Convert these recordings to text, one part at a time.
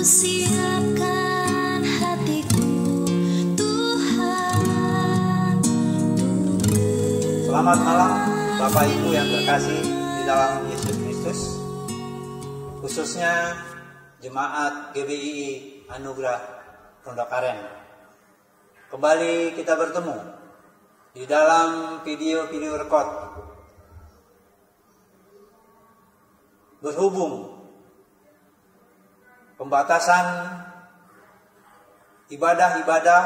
siapkan hatiku, Tuhan. Selamat malam Bapak Ibu yang terkasih di dalam Yesus Kristus, khususnya Jemaat GBI Anugerah Rondokaren. Kembali kita bertemu di dalam video rekod berhubung pembatasan ibadah-ibadah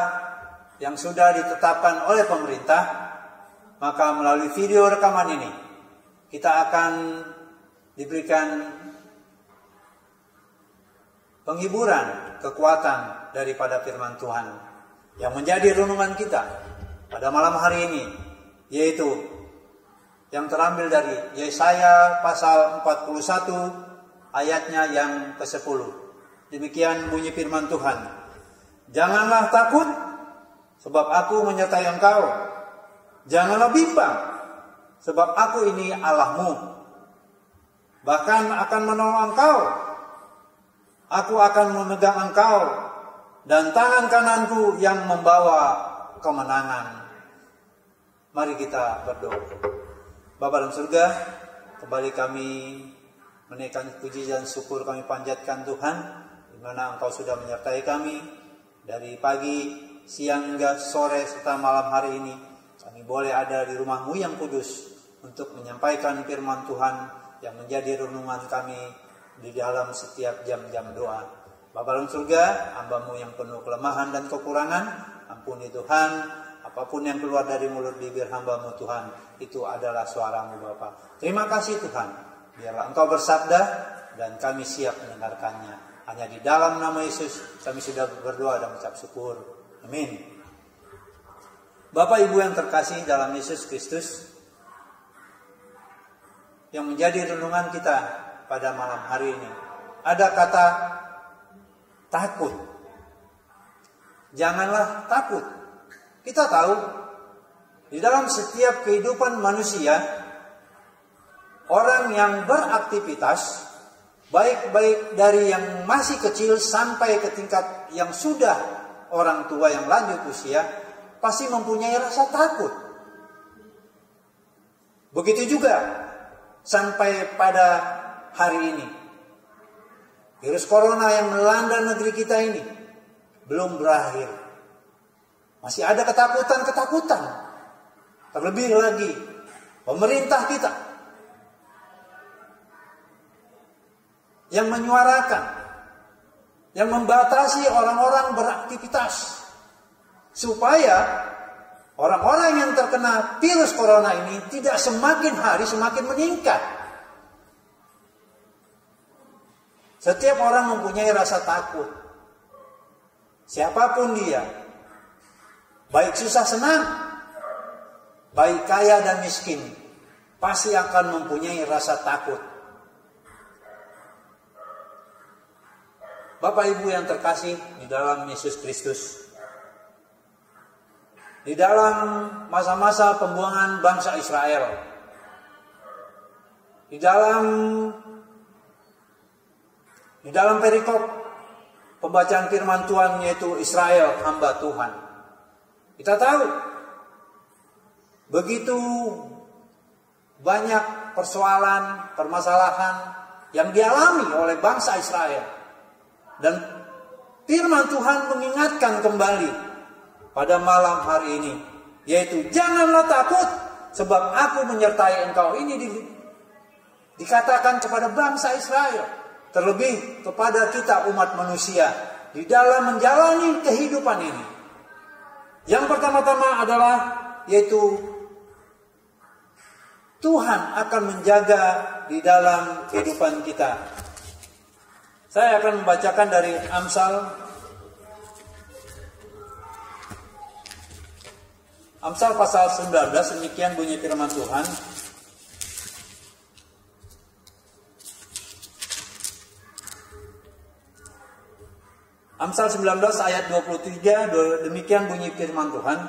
yang sudah ditetapkan oleh pemerintah, maka melalui video rekaman ini kita akan diberikan penghiburan, kekuatan daripada firman Tuhan yang menjadi renungan kita pada malam hari ini, yaitu yang terambil dari Yesaya pasal 41 ayatnya yang ke-10. Demikian bunyi firman Tuhan. Janganlah takut, sebab aku menyertai engkau. Janganlah bimbang, sebab aku ini Allahmu. Bahkan akan menolong engkau. Aku akan memegang engkau, dan tangan kananku yang membawa kemenangan. Mari kita berdoa. Bapa dalam surga, kembali kami menaikkan puji dan syukur kami panjatkan Tuhan, di mana Engkau sudah menyertai kami dari pagi, siang hingga sore serta malam hari ini. Kami boleh ada di rumah-Mu yang kudus untuk menyampaikan firman Tuhan yang menjadi renungan kami di dalam setiap jam-jam doa. Bapa dalam surga, hamba-Mu yang penuh kelemahan dan kekurangan, ampuni Tuhan. Apapun yang keluar dari mulut bibir hamba-Mu Tuhan, itu adalah suara-Mu Bapa. Terima kasih Tuhan, biarlah Engkau bersabda dan kami siap mendengarkannya. Hanya di dalam nama Yesus kami sudah berdoa dan mengucap syukur. Amin. Bapak Ibu yang terkasih dalam Yesus Kristus, yang menjadi renungan kita pada malam hari ini, ada kata takut. Janganlah takut. Kita tahu di dalam setiap kehidupan manusia, orang yang beraktivitas, baik dari yang masih kecil sampai ke tingkat yang sudah orang tua yang lanjut usia, pasti mempunyai rasa takut. Begitu juga sampai pada hari ini. Virus corona yang melanda negeri kita ini belum berakhir. Masih ada ketakutan-ketakutan. Terlebih lagi pemerintah kita yang menyuarakan, yang membatasi orang-orang beraktivitas, supaya orang-orang yang terkena virus corona ini tidak semakin hari semakin meningkat. Setiap orang mempunyai rasa takut. Siapapun dia, baik susah senang, baik kaya dan miskin, pasti akan mempunyai rasa takut. Bapak Ibu yang terkasih di dalam Yesus Kristus, di dalam masa-masa pembuangan bangsa Israel, di dalam perikop pembacaan firman Tuhan, yaitu Israel hamba Tuhan, kita tahu begitu banyak persoalan, permasalahan yang dialami oleh bangsa Israel. Dan firman Tuhan mengingatkan kembali pada malam hari ini, yaitu janganlah takut, sebab aku menyertai engkau. Ini dikatakan kepada bangsa Israel, terlebih kepada kita umat manusia di dalam menjalani kehidupan ini. Yang pertama-tama adalah yaitu Tuhan akan menjaga di dalam kehidupan kita. Saya akan membacakan dari Amsal pasal 19, demikian bunyi firman Tuhan. Amsal 19 ayat 23, demikian bunyi firman Tuhan.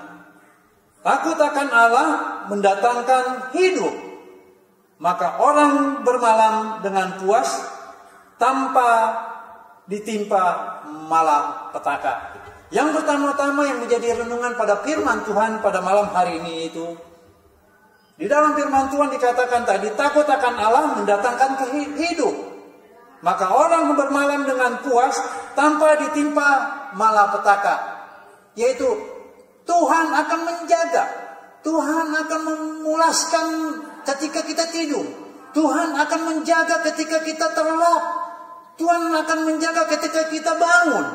Takut akan Allah mendatangkan hidup, maka orang bermalam dengan puas tanpa ditimpa malapetaka. Yang pertama-tama yang menjadi renungan pada firman Tuhan pada malam hari ini itu, di dalam firman Tuhan dikatakan tadi, takut akan Allah mendatangkan hidup. Maka orang bermalam dengan puas tanpa ditimpa malapetaka. Yaitu Tuhan akan menjaga. Tuhan akan memulaskan ketika kita tidur. Tuhan akan menjaga ketika kita terlelap. Tuhan akan menjaga ketika kita bangun.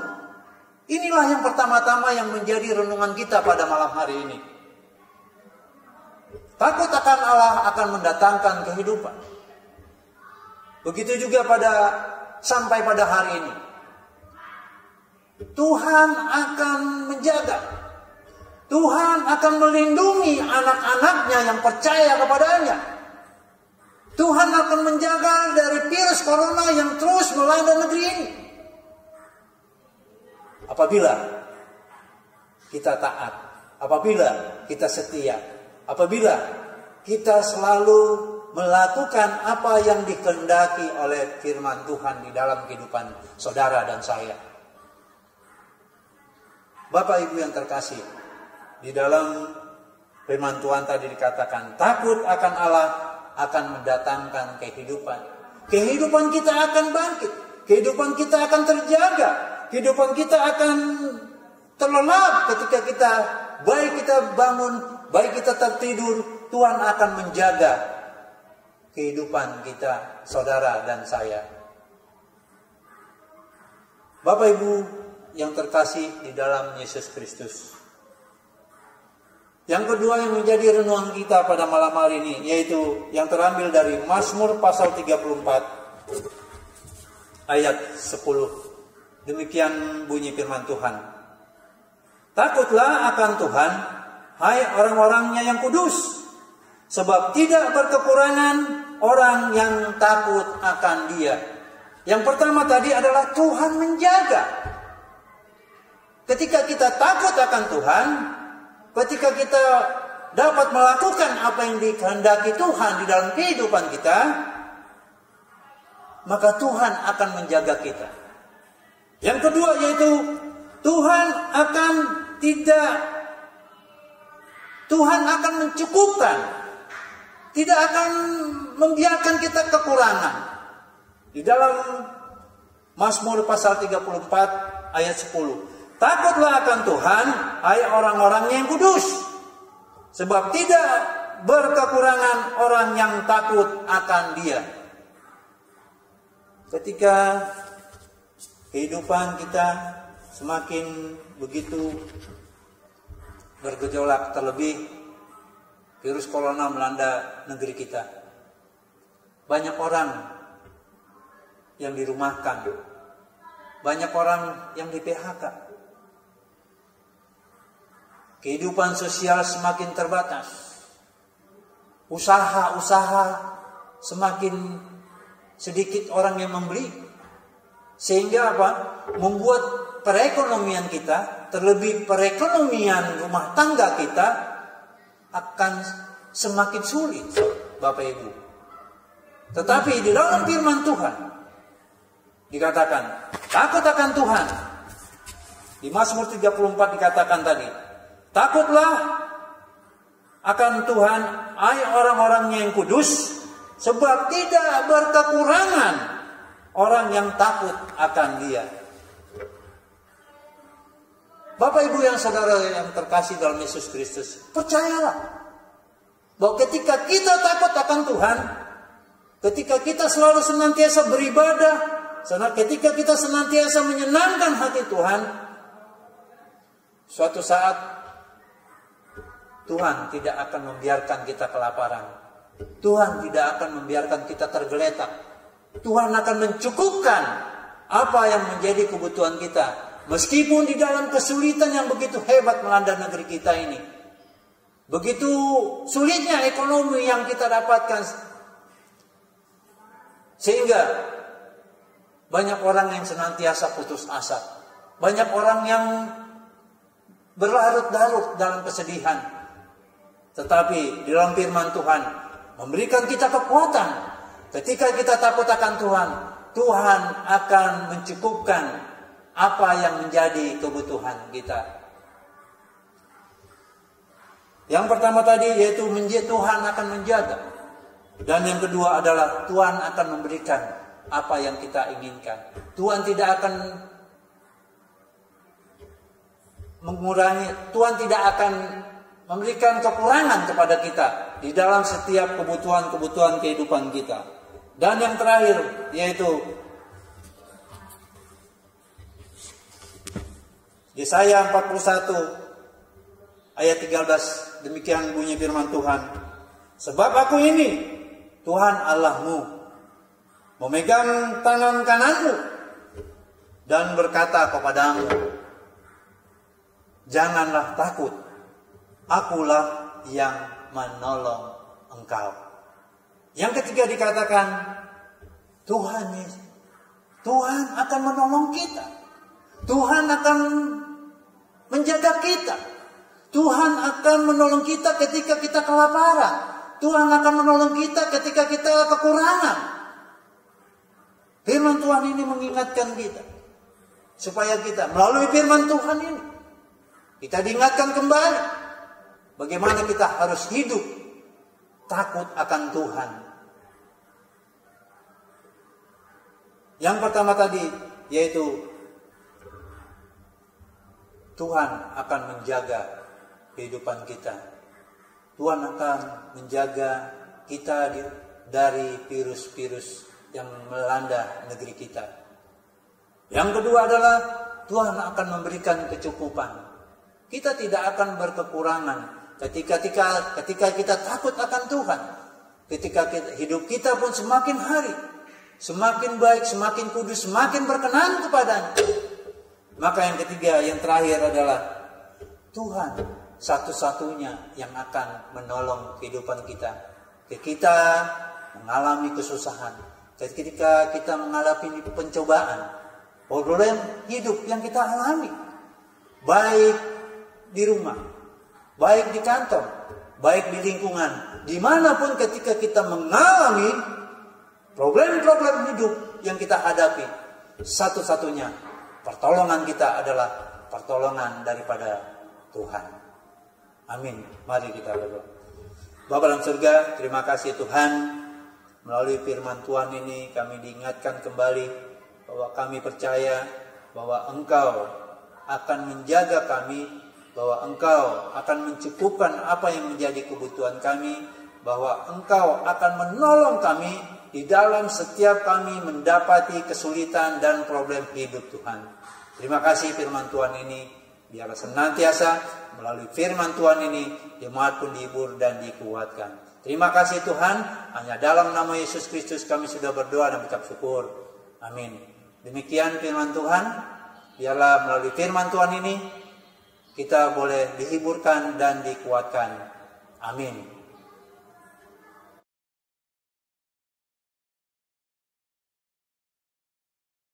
Inilah yang pertama-tama yang menjadi renungan kita pada malam hari ini. Takut akan Allah akan mendatangkan kehidupan. Begitu juga sampai pada hari ini. Tuhan akan menjaga. Tuhan akan melindungi anak-anaknya yang percaya kepadanya. Tuhan akan menjaga dari virus corona yang terus melanda negeri ini. Apabila kita taat, apabila kita setia, apabila kita selalu melakukan apa yang dikehendaki oleh firman Tuhan di dalam kehidupan saudara dan saya. Bapak Ibu yang terkasih, di dalam firman Tuhan tadi dikatakan, takut akan Allah akan mendatangkan kehidupan. Kehidupan kita akan bangkit, kehidupan kita akan terjaga, kehidupan kita akan terlelap ketika kita, baik kita bangun, baik kita tertidur, Tuhan akan menjaga kehidupan kita, saudara dan saya. Bapak Ibu yang terkasih di dalam Yesus Kristus. Yang kedua yang menjadi renungan kita pada malam hari ini, yaitu yang terambil dari Mazmur pasal 34 ayat 10. Demikian bunyi firman Tuhan. Takutlah akan Tuhan, hai orang-orangnya yang kudus, sebab tidak berkekurangan orang yang takut akan Dia. Yang pertama tadi adalah Tuhan menjaga. Ketika kita takut akan Tuhan, ketika kita dapat melakukan apa yang dikehendaki Tuhan di dalam kehidupan kita, maka Tuhan akan menjaga kita. Yang kedua yaitu Tuhan akan mencukupkan, tidak akan membiarkan kita kekurangan. Di dalam Mazmur pasal 34 ayat 10. Takutlah akan Tuhan, hai orang-orangnya yang kudus, sebab tidak berkekurangan orang yang takut akan Dia. Ketika kehidupan kita semakin begitu bergejolak, terlebih virus corona melanda negeri kita, banyak orang yang dirumahkan, banyak orang yang di-PHK. Kehidupan sosial semakin terbatas. Usaha-usaha semakin sedikit orang yang membeli. Sehingga apa? Membuat perekonomian kita, terlebih perekonomian rumah tangga kita, akan semakin sulit, Bapak Ibu. Tetapi di dalam firman Tuhan dikatakan, takut akan Tuhan. Di Mazmur 34 dikatakan tadi, takutlah akan Tuhan, hai orang-orangnya yang kudus, sebab tidak berkekurangan orang yang takut akan Dia. Bapak Ibu yang saudara yang terkasih dalam Yesus Kristus, percayalah bahwa ketika kita takut akan Tuhan, ketika kita selalu senantiasa beribadah, ketika kita senantiasa menyenangkan hati Tuhan, suatu saat Tuhan tidak akan membiarkan kita kelaparan. Tuhan tidak akan membiarkan kita tergeletak. Tuhan akan mencukupkan apa yang menjadi kebutuhan kita. Meskipun di dalam kesulitan yang begitu hebat melanda negeri kita ini. Begitu sulitnya ekonomi yang kita dapatkan. Sehingga banyak orang yang senantiasa putus asa. Banyak orang yang berlarut-larut dalam kesedihan. Tetapi di dalam firman Tuhan memberikan kita kekuatan. Ketika kita takut akan Tuhan, Tuhan akan mencukupkan apa yang menjadi kebutuhan kita. Yang pertama tadi yaitu Tuhan akan menjaga. Dan yang kedua adalah Tuhan akan memberikan apa yang kita inginkan. Tuhan tidak akan mengurangi, Tuhan tidak akan memberikan kekurangan kepada kita di dalam setiap kebutuhan-kebutuhan kehidupan kita. Dan yang terakhir yaitu Yesaya 41 ayat 13, demikian bunyi firman Tuhan. Sebab aku ini Tuhan Allahmu, memegang tangan kananmu dan berkata kepadamu, janganlah takut, akulah yang menolong engkau. Yang ketiga dikatakan, Tuhan akan menolong kita. Tuhan akan menjaga kita. Tuhan akan menolong kita ketika kita kelaparan. Tuhan akan menolong kita ketika kita kekurangan. Firman Tuhan ini mengingatkan kita, supaya kita melalui firman Tuhan ini, kita diingatkan kembali bagaimana kita harus hidup takut akan Tuhan. Yang pertama tadi yaitu Tuhan akan menjaga kehidupan kita. Tuhan akan menjaga kita dari virus-virus yang melanda negeri kita. Yang kedua adalah Tuhan akan memberikan kecukupan. Kita tidak akan berkekurangan ketika kita takut akan Tuhan. Ketika hidup kita pun semakin hari semakin baik, semakin kudus, semakin berkenan kepadanya. Maka yang ketiga, yang terakhir adalah Tuhan satu-satunya yang akan menolong kehidupan kita. Ketika kita mengalami kesusahan, ketika kita mengalami pencobaan, problem hidup yang kita alami, baik di rumah, baik di kantor, baik di lingkungan, dimanapun ketika kita mengalami problem-problem hidup yang kita hadapi, satu-satunya pertolongan kita adalah pertolongan daripada Tuhan. Amin. Mari kita berdoa. Bapa dalam surga, terima kasih Tuhan. Melalui firman Tuhan ini kami diingatkan kembali bahwa kami percaya bahwa Engkau akan menjaga kami, bahwa Engkau akan mencukupkan apa yang menjadi kebutuhan kami, bahwa Engkau akan menolong kami di dalam setiap kami mendapati kesulitan dan problem hidup Tuhan. Terima kasih firman Tuhan ini. Biar senantiasa melalui firman Tuhan ini jemaat pun dihibur dan dikuatkan. Terima kasih Tuhan. Hanya dalam nama Yesus Kristus kami sudah berdoa dan mengucap syukur. Amin. Demikian firman Tuhan. Biarlah melalui firman Tuhan ini kita boleh dihiburkan dan dikuatkan. Amin.